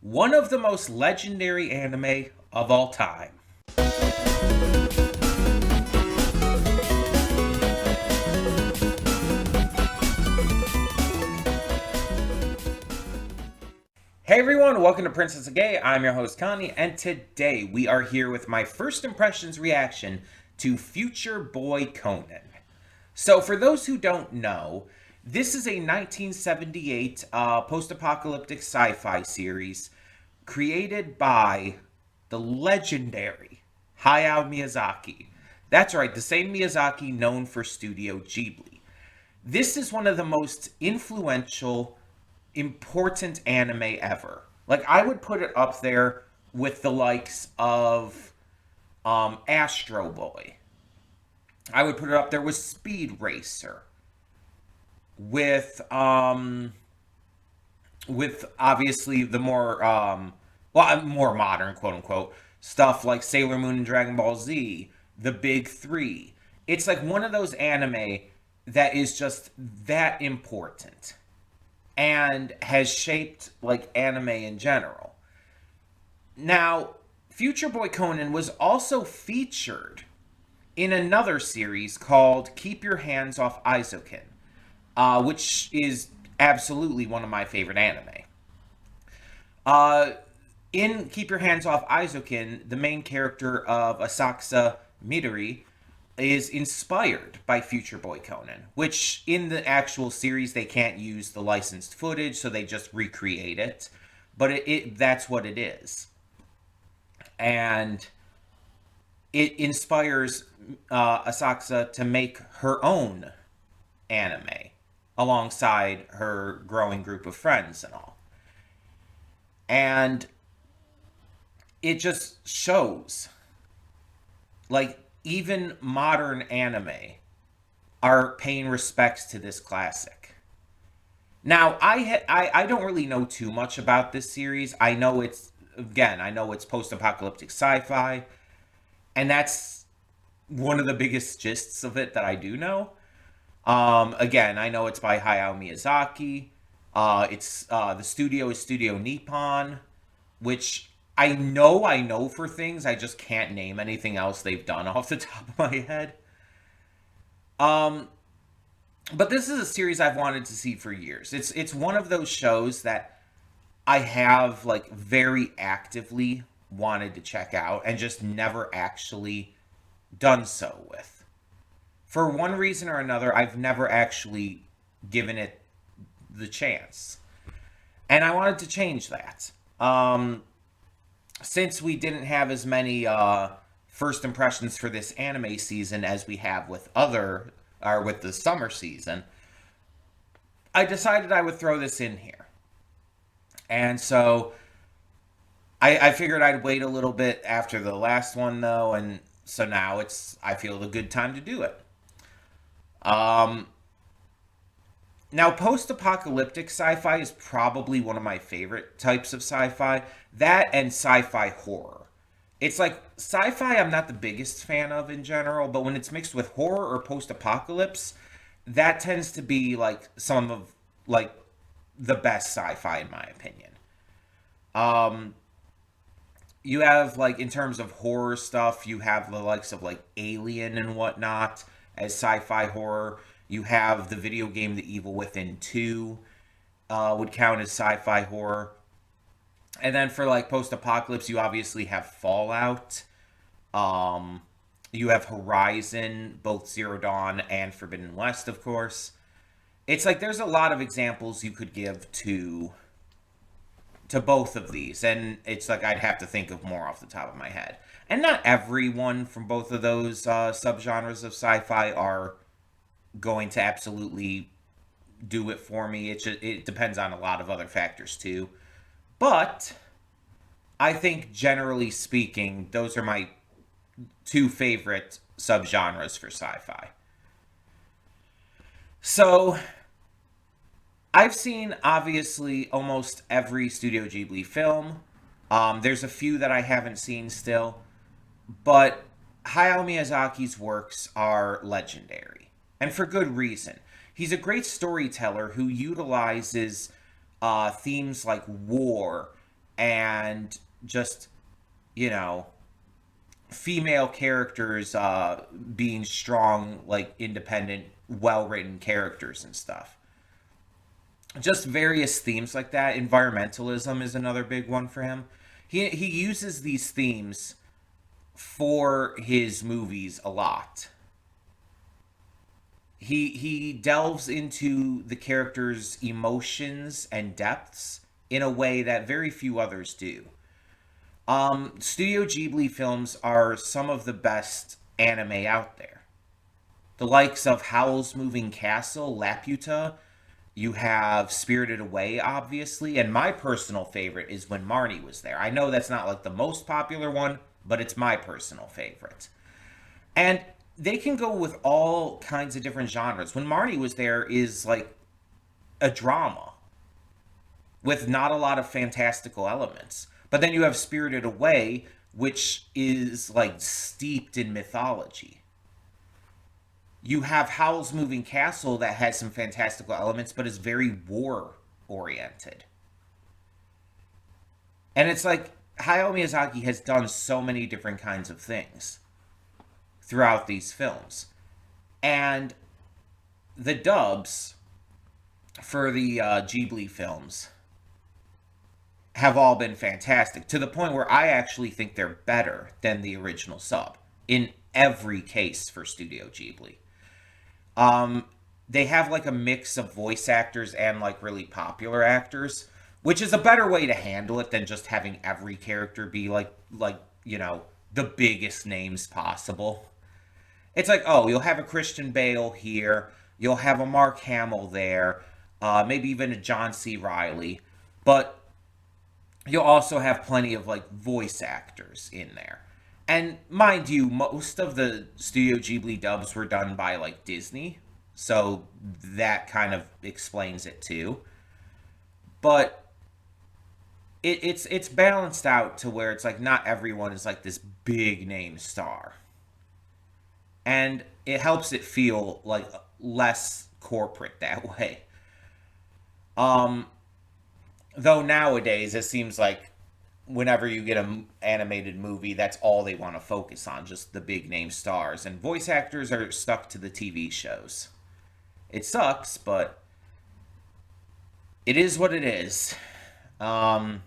One of the most legendary anime of all time. Hey everyone, welcome to Princess of Gay. I'm your host Connie, and today we are here with my first impressions reaction to Future Boy Conan. So, for those who don't know, this is a 1978 post-apocalyptic sci-fi series created by the legendary Hayao Miyazaki. That's right, the same Miyazaki known for Studio Ghibli. This is one of the most influential, important anime ever. Like, I would put it up there with the likes of Astro Boy. I would put it up there with Speed Racer. With obviously the more modern, quote unquote, stuff like Sailor Moon and Dragon Ball Z, the Big Three. It's like one of those anime that is just that important and has shaped like anime in general. Now, Future Boy Conan was also featured in another series called Keep Your Hands Off Eizouken, which is absolutely one of my favorite anime. Uh, in Keep Your Hands Off Eizouken, the main character of Asakusa Midori is inspired by Future Boy Conan, which in the actual series they can't use the licensed footage, so they just recreate it. But that's what it is. And it inspires Asakusa to make her own anime alongside her growing group of friends and all. And it just shows, like, even modern anime are paying respects to this classic. Now, I don't really know too much about this series. I know it's post-apocalyptic sci-fi, and that's one of the biggest gists of it that I do know. Again, I know it's by Hayao Miyazaki. It's the studio is Studio Nippon, which I know for things. I just can't name anything else they've done off the top of my head. Um, but this is a series I've wanted to see for years. It's one of those shows that I have like very actively wanted to check out and just never actually done so with. For one reason or another, I've never actually given it the chance. And I wanted to change that. Since we didn't have as many first impressions for this anime season as we have with the summer season, I decided I would throw this in here. And so I figured I'd wait a little bit after the last one though, and so now I feel a good time to do it. Um, Now, post-apocalyptic sci-fi is probably one of my favorite types of sci-fi. That and sci-fi horror. It's like sci-fi I'm not the biggest fan of in general, but when it's mixed with horror or post-apocalypse, that tends to be like some of like the best sci-fi in my opinion. Um, you have like in terms of horror stuff, you have the likes of like Alien and whatnot as sci-fi horror. You have the video game The Evil Within 2 would count as sci-fi horror. And then for like post-apocalypse, you obviously have Fallout. Um, you have Horizon, both Zero Dawn and Forbidden West, of course. It's like there's a lot of examples you could give to both of these, and it's like I'd have to think of more off the top of my head. And not everyone from both of those subgenres of sci-fi are going to absolutely do it for me. It depends on a lot of other factors too. But I think generally speaking, those are my two favorite subgenres for sci-fi. So I've seen obviously almost every Studio Ghibli film. There's a few that I haven't seen still, but Hayao Miyazaki's works are legendary, and for good reason. He's a great storyteller who utilizes themes like war and just, you know, female characters being strong, like independent, well written characters and stuff. Just various themes like that. Environmentalism is another big one for him. He uses these themes for his movies a lot. He delves into the characters' emotions and depths in a way that very few others do. Studio Ghibli films are some of the best anime out there. The likes of Howl's Moving Castle, Laputa, you have Spirited Away, obviously, and my personal favorite is When Marnie Was There. I know that's not like the most popular one, but it's my personal favorite. And they can go with all kinds of different genres. When Marnie Was There is like a drama with not a lot of fantastical elements. But then you have Spirited Away, which is like steeped in mythology. You have Howl's Moving Castle that has some fantastical elements, but is very war oriented. And it's like Hayao Miyazaki has done so many different kinds of things throughout these films. And the dubs for the Ghibli films have all been fantastic, to the point where I actually think they're better than the original sub in every case for Studio Ghibli. Um, they have like a mix of voice actors and like really popular actors, which is a better way to handle it than just having every character be like you know, the biggest names possible. It's like, oh, you'll have a Christian Bale here, you'll have a Mark Hamill there, maybe even a John C. Riley, but you'll also have plenty of like voice actors in there. And mind you, most of the Studio Ghibli dubs were done by like Disney, so that kind of explains it too. But it's balanced out to where it's like not everyone is like this big name star, and it helps it feel like less corporate that way. Um, though nowadays it seems like whenever you get an animated movie, that's all they want to focus on, just the big name stars, and voice actors are stuck to the TV shows. It sucks, but it is what it is. Um,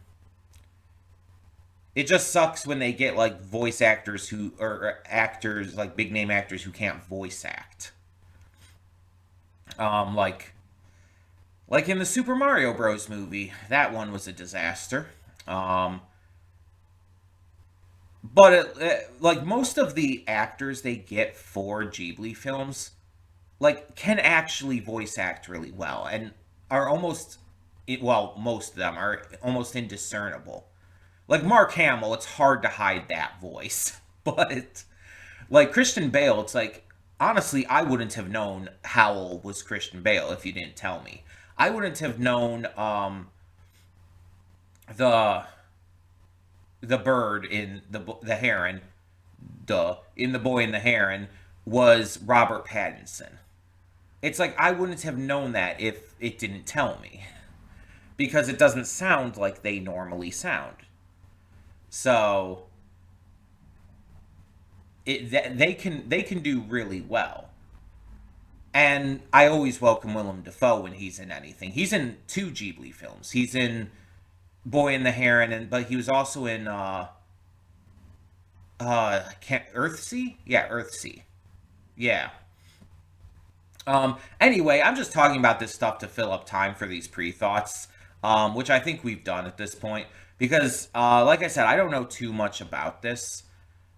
it just sucks when they get like voice actors who or actors like big name actors who can't voice act. Um, like like in the Super Mario Bros. Movie, that one was a disaster. Um, but like most of the actors they get for Ghibli films, like can actually voice act really well and are almost, well, most of them are almost indiscernible. Like Mark Hamill, it's hard to hide that voice, but like Christian Bale, it's like honestly, I wouldn't have known Howl was Christian Bale if you didn't tell me. I wouldn't have known the the bird in the heron, duh, in The Boy and the Heron was Robert Pattinson. It's like I wouldn't have known that if it didn't tell me because it doesn't sound like they normally sound. So they can do really well. And I always welcome Willem Dafoe when he's in anything. He's in two Ghibli films. He's in Boy and the Heron, and but he was also in can't Earthsea? Yeah, Earthsea. Yeah. Anyway, I'm just talking about this stuff to fill up time for these pre-thoughts, which I think we've done at this point. Because, like I said, I don't know too much about this.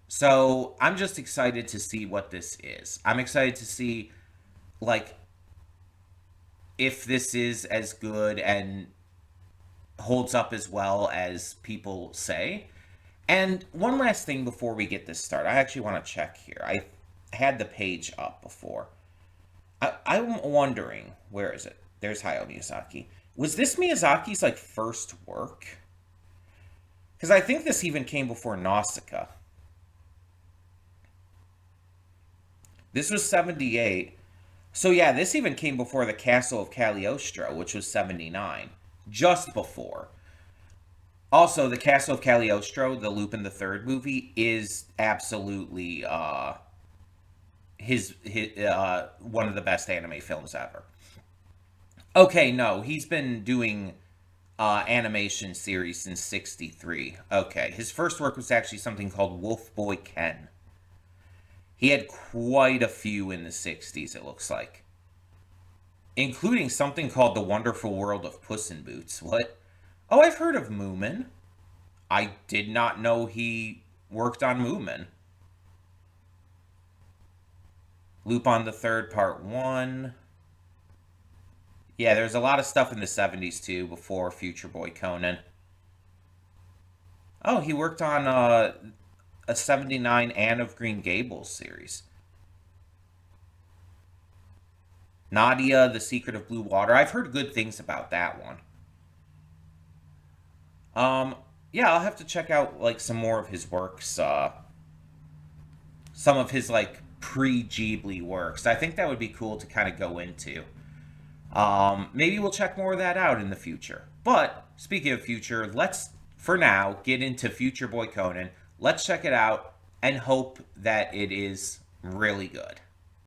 So I'm just excited to see what this is. I'm excited to see, like, if this is as good and holds up as well as people say. And one last thing before we get this started, I actually want to check here. I had the page up before. I'm wondering, where is it? There's Hayao Miyazaki. Was this Miyazaki's like first work? Because I think this even came before Nausicaa. This was 78. So yeah, this even came before the Castle of Cagliostro, which was 79. Just before. Also, the Castle of Cagliostro, the Lupin the Third movie, is absolutely his one of the best anime films ever. Okay, no, he's been doing animation series since '63. Okay, his first work was actually something called Wolf Boy Ken. He had quite a few in the '60s, it looks like, including something called The Wonderful World of Puss in Boots. What? Oh, I've heard of Moomin. I did not know he worked on Moomin. Lupin the Third Part 1. Yeah, there's a lot of stuff in the '70s too, before Future Boy Conan. Oh, he worked on a '79 Anne of Green Gables series. Nadia, The Secret of Blue Water. I've heard good things about that one. Um, yeah, I'll have to check out like some more of his works. Some of his like pre Ghibli works. I think that would be cool to kind of go into. Maybe we'll check more of that out in the future. But speaking of future, let's for now get into Future Boy Conan. Let's check it out and hope that it is really good.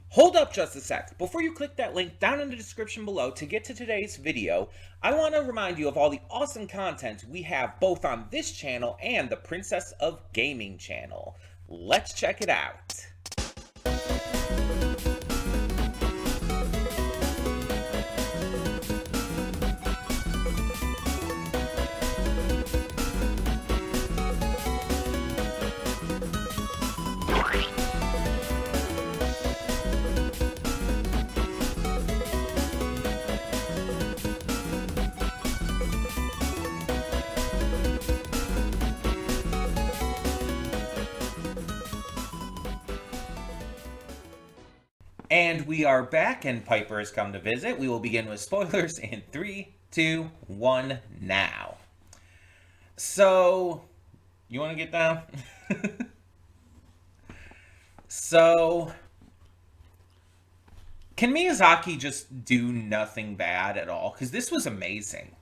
Hold up just a sec. Before you click that link down in the description below to get to today's video, I want to remind you of all the awesome content we have both on this channel and the Princess of Gaming channel. Let's check it out. And we are back, and Piper has come to visit. We will begin with spoilers in 3, 2, 1, now. So, you want to get down? So, can Miyazaki just do nothing bad at all? Because this was amazing.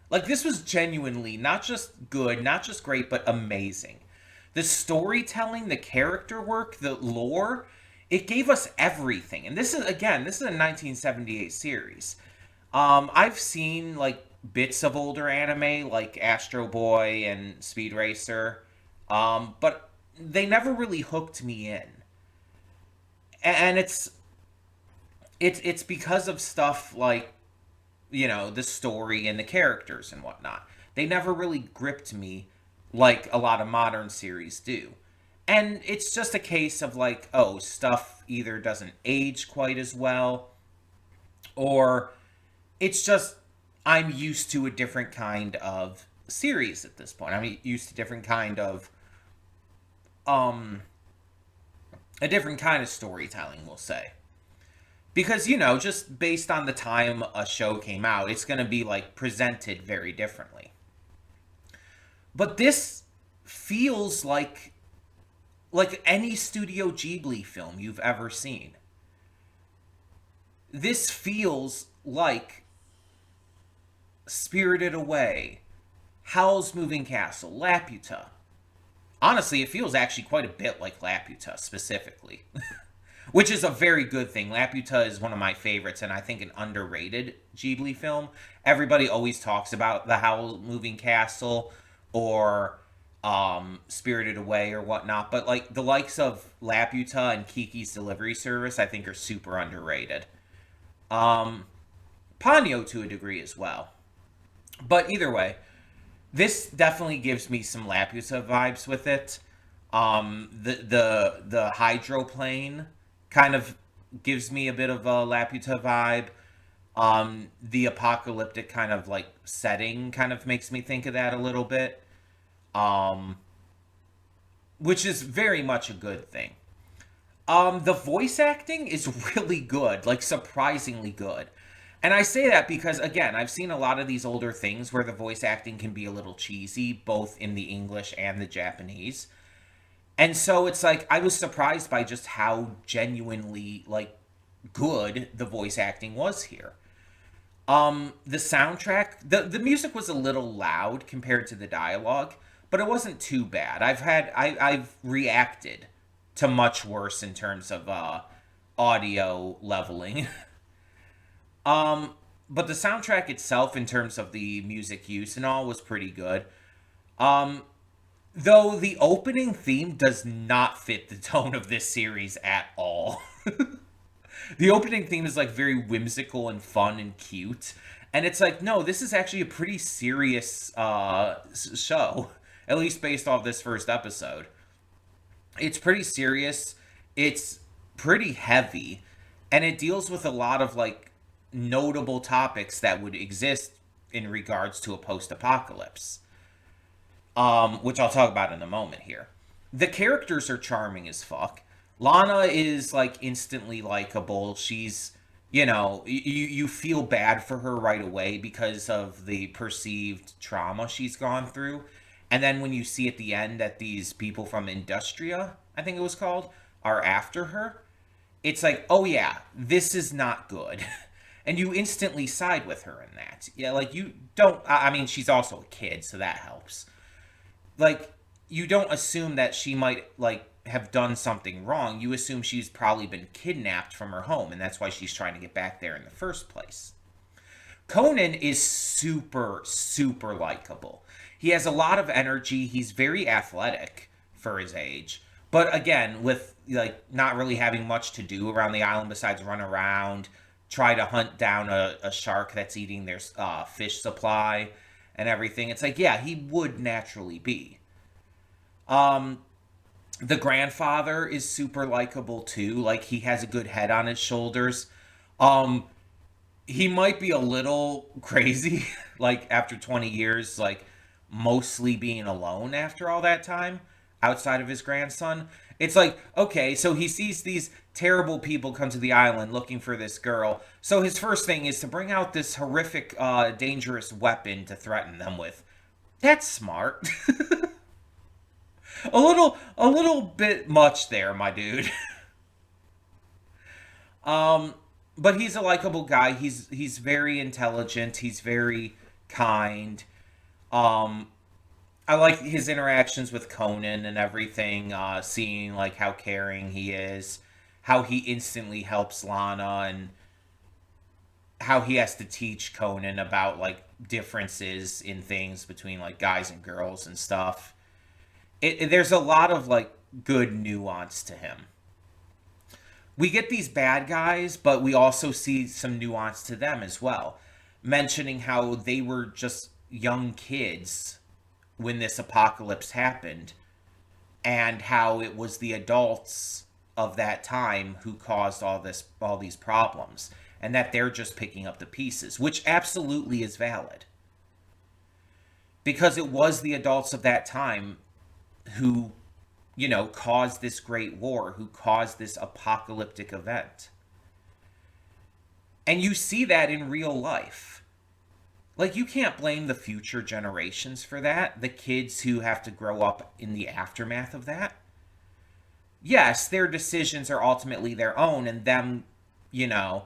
Like, this was genuinely not just good, not just great, but amazing. The storytelling, the character work, the lore, it gave us everything. And this is, again, this is a 1978 series. I've seen, like, bits of older anime, like Astro Boy and Speed Racer, but they never really hooked me in. And it's because of stuff like, you know, the story and the characters and whatnot. They never really gripped me like a lot of modern series do. And it's just a case of like, oh, stuff either doesn't age quite as well, or it's just I'm used to a different kind of series at this point. I'm used to um a different kind of storytelling, we'll say. Because, you know, just based on the time a show came out, it's going to be like presented very differently. But this feels like any Studio Ghibli film you've ever seen. This feels like Spirited Away, Howl's Moving Castle, Laputa. Honestly, it feels actually quite a bit like Laputa specifically, which is a very good thing. Laputa is one of my favorites, and I think an underrated Ghibli film. Everybody always talks about the Howl Moving Castle or Spirited Away or whatnot, but like the likes of Laputa and Kiki's Delivery Service, I think are super underrated. Um, Ponyo to a degree as well. But either way, this definitely gives me some Laputa vibes with it. The hydroplane kind of gives me a bit of a Laputa vibe. The apocalyptic kind of like setting kind of makes me think of that a little bit. Um, which is very much a good thing. The voice acting is really good, like surprisingly good. And I say that because, again, I've seen a lot of these older things where the voice acting can be a little cheesy, both in the English and the Japanese. And so it's like, I was surprised by just how genuinely, like, good the voice acting was here. The soundtrack, the music was a little loud compared to the dialogue, but it wasn't too bad. I've reacted to much worse in terms of audio leveling. um, but the soundtrack itself, in terms of the music use and all, was pretty good. Um, though the opening theme does not fit the tone of this series at all. The opening theme is like very whimsical and fun and cute, and it's like, no, this is actually a pretty serious show, at least based off this first episode. It's pretty serious, it's pretty heavy, and it deals with a lot of like notable topics that would exist in regards to a post-apocalypse, which I'll talk about in a moment here. The characters are charming as fuck. Lana is like instantly likable. She's, you feel bad for her right away because of the perceived trauma she's gone through. And then when you see at the end that these people from Industria, I think it was called, are after her, it's like, oh yeah, this is not good. And you instantly side with her in that. Yeah, like you don't, I mean, she's also a kid, so that helps. Like, you don't assume that she might, like, have done something wrong. You assume she's probably been kidnapped from her home, and that's why she's trying to get back there in the first place. Conan is super, super likable. He has a lot of energy. He's very athletic for his age. But again, with like not really having much to do around the island besides run around, try to hunt down a shark that's eating their fish supply and everything. It's like, yeah, he would naturally be. Um, the grandfather is super likable too. Like he has a good head on his shoulders. Um, he might be a little crazy, like after 20 years, like mostly being alone after all that time outside of his grandson. It's like, okay, so he sees these terrible people come to the island looking for this girl. So his first thing is to bring out this horrific, dangerous weapon to threaten them with. That's smart. A little bit much there, my dude. Um, but he's a likable guy. He's very intelligent. He's very kind. Um, I like his interactions with Conan and everything. Seeing like how caring he is, how he instantly helps Lana, and how he has to teach Conan about like differences in things between like guys and girls and stuff. There's a lot of like good nuance to him. We get these bad guys, but we also see some nuance to them as well. Mentioning how they were just young kids when this apocalypse happened, and how it was the adults of that time who caused all these problems, and that they're just picking up the pieces, which absolutely is valid. Because it was the adults of that time who, caused this great war, who caused this apocalyptic event. And you see that in real life. Like, you can't blame the future generations for that, the kids who have to grow up in the aftermath of that. Yes, their decisions are ultimately their own, and them, you know,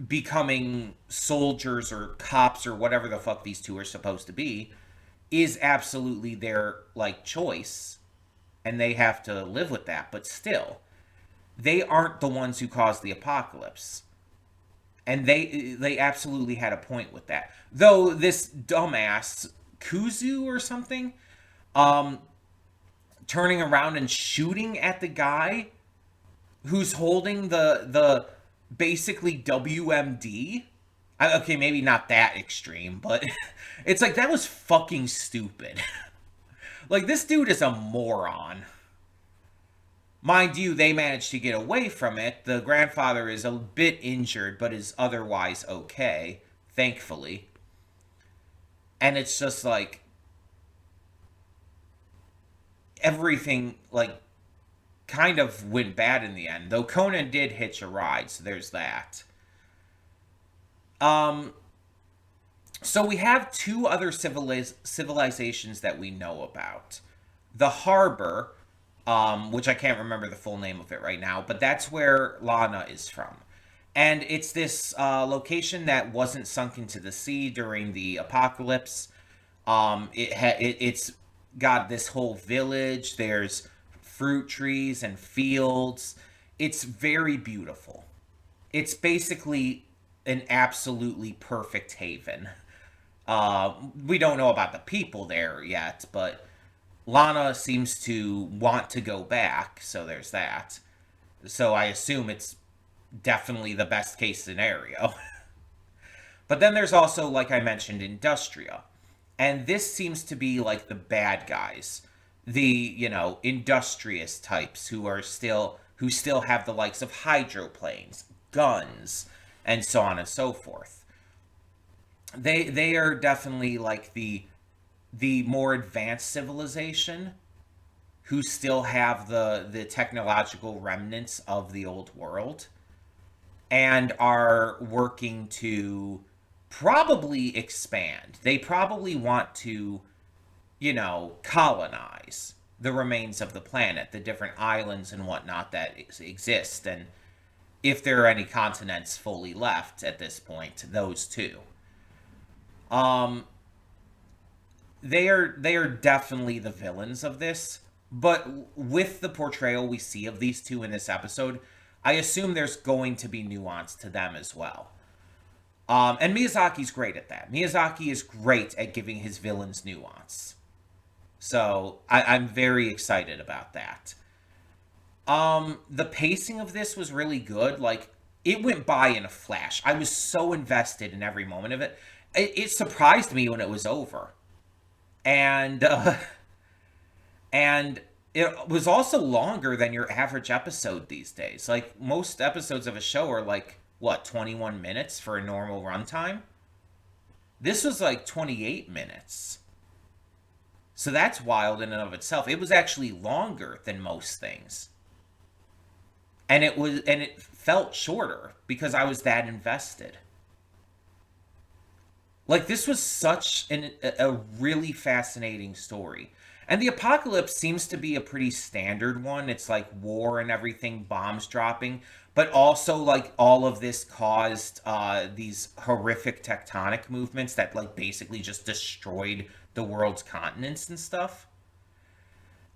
becoming soldiers or cops or whatever the fuck these two are supposed to be is absolutely their, like, choice, and they have to live with that. But still, they aren't the ones who caused the apocalypse. And they absolutely had a point with that. Though this dumbass Kuzu or something, um, turning around and shooting at the guy who's holding the basically WMD. Okay, maybe not that extreme, but it's like that was fucking stupid. Like, this dude is a moron. Mind you, they managed to get away from it. The grandfather is a bit injured, but is otherwise okay, thankfully. And it's just like everything, like, kind of went bad in the end. Though Conan did hitch a ride, so there's that. Um, so we have two other civilizations that we know about. The harbor, which I can't remember the full name of it right now, but that's where Lana is from. And it's this location that wasn't sunk into the sea during the apocalypse. It's got this whole village. There's fruit trees and fields. It's very beautiful. It's basically an absolutely perfect haven. We don't know about the people there yet, but Lana seems to want to go back, so there's that. So I assume it's definitely the best case scenario. But then there's also, like I mentioned, Industria. And this seems to be like the bad guys. The, industrious types who still have the likes of hydroplanes, guns, and so on and so forth. They are definitely like the more advanced civilization who still have the technological remnants of the old world and are working to probably expand. They probably want to, colonize the remains of the planet, the different islands and whatnot that exist, and if there are any continents fully left at this point, those two. Um, they are definitely the villains of this, but with the portrayal we see of these two in this episode, I assume there's going to be nuance to them as well. And Miyazaki's great at that. Miyazaki is great at giving his villains nuance. So I'm very excited about that. The pacing of this was really good. Like, it went by in a flash. I was so invested in every moment of it. It surprised me when it was over. And and it was also longer than your average episode these days. Like, most episodes of a show are like, what, 21 minutes for a normal runtime? This was like 28 minutes. So that's wild in and of itself. It was actually longer than most things. And it felt shorter because I was that invested. Like, this was such a really fascinating story. And the apocalypse seems to be a pretty standard one. It's like war and everything, bombs dropping. But also, like, all of this caused these horrific tectonic movements that, like, basically just destroyed the world's continents and stuff.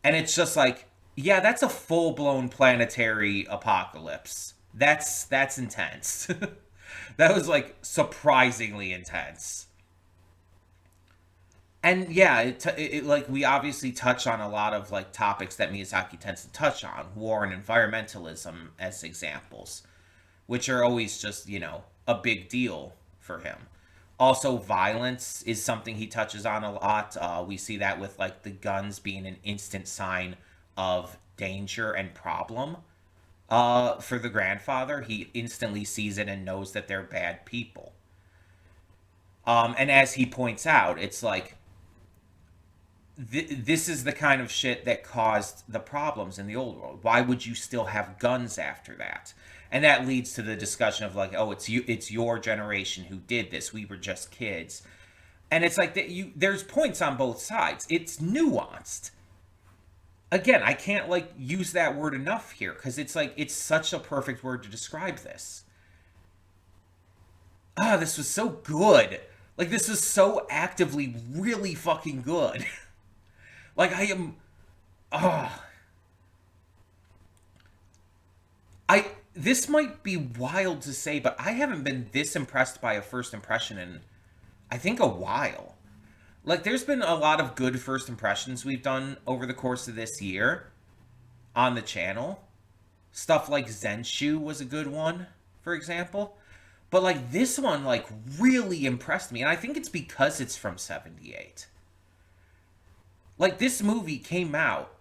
And it's just like, yeah, that's a full-blown planetary apocalypse. That's intense. That was, like, surprisingly intense. And yeah, like, we obviously touch on a lot of like topics that Miyazaki tends to touch on, war and environmentalism as examples, which are always just, a big deal for him. Also, violence is something he touches on a lot. We see that with like the guns being an instant sign of danger and problem. For the grandfather, he instantly sees it and knows that they're bad people. And as he points out, it's like this is the kind of shit that caused the problems in the old world. Why would you still have guns after that? And that leads to the discussion of like, oh, it's your generation who did this. We were just kids. And it's like that there's points on both sides. It's nuanced. Again, I can't like use that word enough here because it's like it's such a perfect word to describe this. This was so good. Like, this was so actively really fucking good. Like, I am. Oh. This might be wild to say, but I haven't been this impressed by a first impression in, I think, a while. Like, there's been a lot of good first impressions we've done over the course of this year on the channel. Stuff like Zenshu was a good one, for example. But, like, this one, like, really impressed me. And I think it's because it's from 78. Like, this movie came out,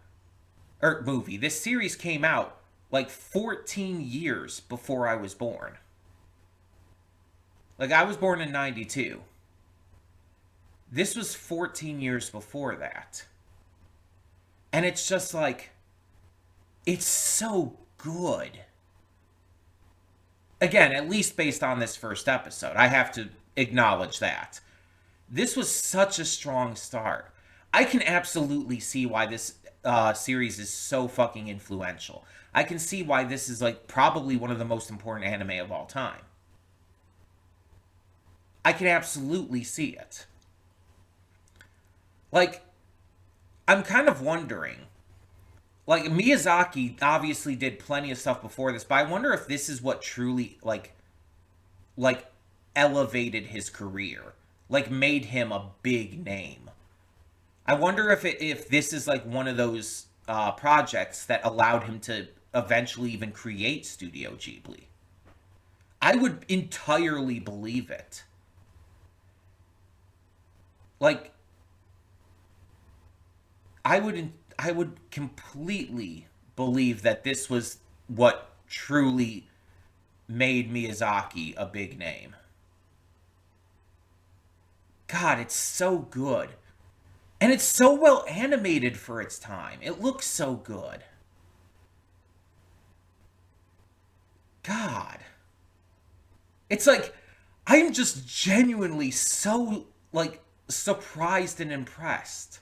this series came out, like, 14 years before I was born. Like, I was born in 92. This was 14 years before that. And it's just like, it's so good. Again, at least based on this first episode. I have to acknowledge that. This was such a strong start. I can absolutely see why this series is so fucking influential. I can see why this is like probably one of the most important anime of all time. I can absolutely see it. Like, I'm kind of wondering. Like, Miyazaki obviously did plenty of stuff before this, but I wonder if this is what truly like elevated his career, like made him a big name. I wonder if this is like one of those projects that allowed him to eventually even create Studio Ghibli. I would entirely believe it. Like, I would completely believe that this was what truly made Miyazaki a big name. God, it's so good. And it's so well animated for its time. It looks so good. God. It's like I'm just genuinely so like surprised and impressed.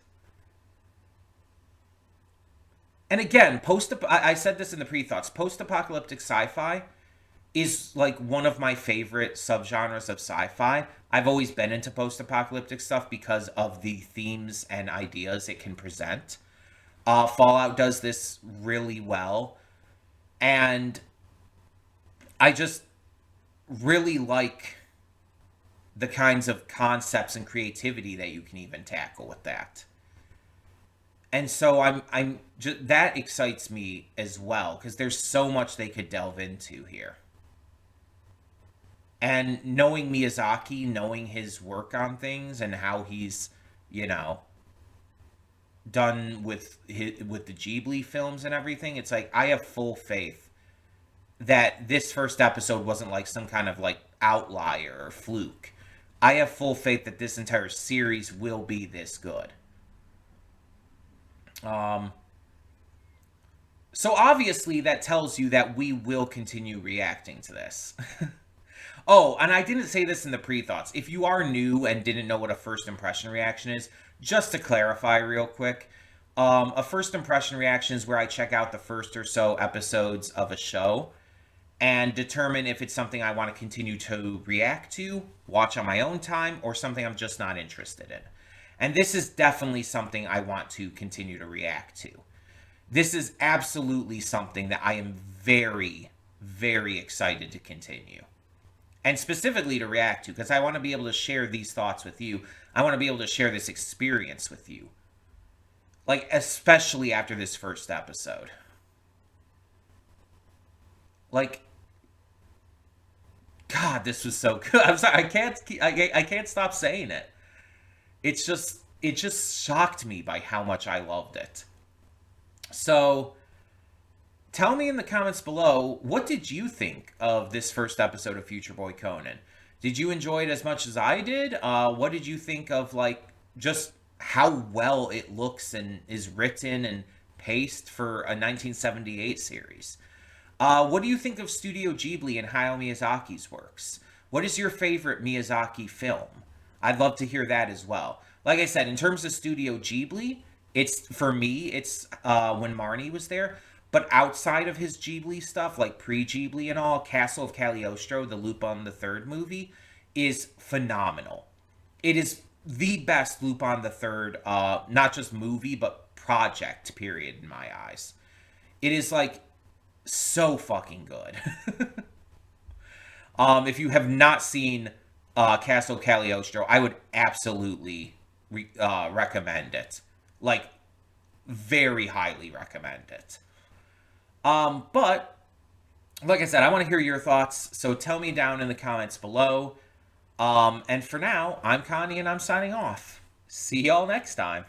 And again, I said this in the pre-thoughts. Post-apocalyptic sci-fi is like one of my favorite subgenres of sci-fi. I've always been into post-apocalyptic stuff because of the themes and ideas it can present. Fallout does this really well, and I just really like the kinds of concepts and creativity that you can even tackle with that. And so I'm just that excites me as well because there's so much they could delve into here. And knowing Miyazaki, knowing his work on things and how he's, you know, done with the Ghibli films and everything, it's like I have full faith that this first episode wasn't like some kind of like outlier or fluke. I have full faith that this entire series will be this good. Um, so obviously that tells you that we will continue reacting to this. Oh, and I didn't say this in the pre-thoughts. If you are new and didn't know what a first impression reaction is, just to clarify real quick, a first impression reaction is where I check out the first or so episodes of a show and determine if it's something I want to continue to react to, watch on my own time, or something I'm just not interested in. And this is definitely something I want to continue to react to. This is absolutely something that I am very, very excited to continue. And specifically to react to, because I want to be able to share these thoughts with you. I want to be able to share this experience with you. Like, especially after this first episode. Like, God, this was so good. I'm sorry, I can't stop saying it. It just shocked me by how much I loved it. So, tell me in the comments below, what did you think of this first episode of Future Boy Conan? Did you enjoy it as much as I did? What did you think of, like, just how well it looks and is written and paced for a 1978 series? What do you think of Studio Ghibli and Hayao Miyazaki's works? What is your favorite Miyazaki film? I'd love to hear that as well. Like I said, in terms of Studio Ghibli, it's for me, it's when Marnie was there. But outside of his Ghibli stuff, like pre-Ghibli and all, Castle of Cagliostro, the Lupin the Third movie, is phenomenal. It is the best Lupin the Third, not just movie, but project, period, in my eyes. It is, like, so fucking good. If you have not seen Castle of Cagliostro, I would absolutely recommend it. Like, very highly recommend it. But like I said, I want to hear your thoughts, so tell me down in the comments below. And for now, I'm Connie and I'm signing off. See y'all next time.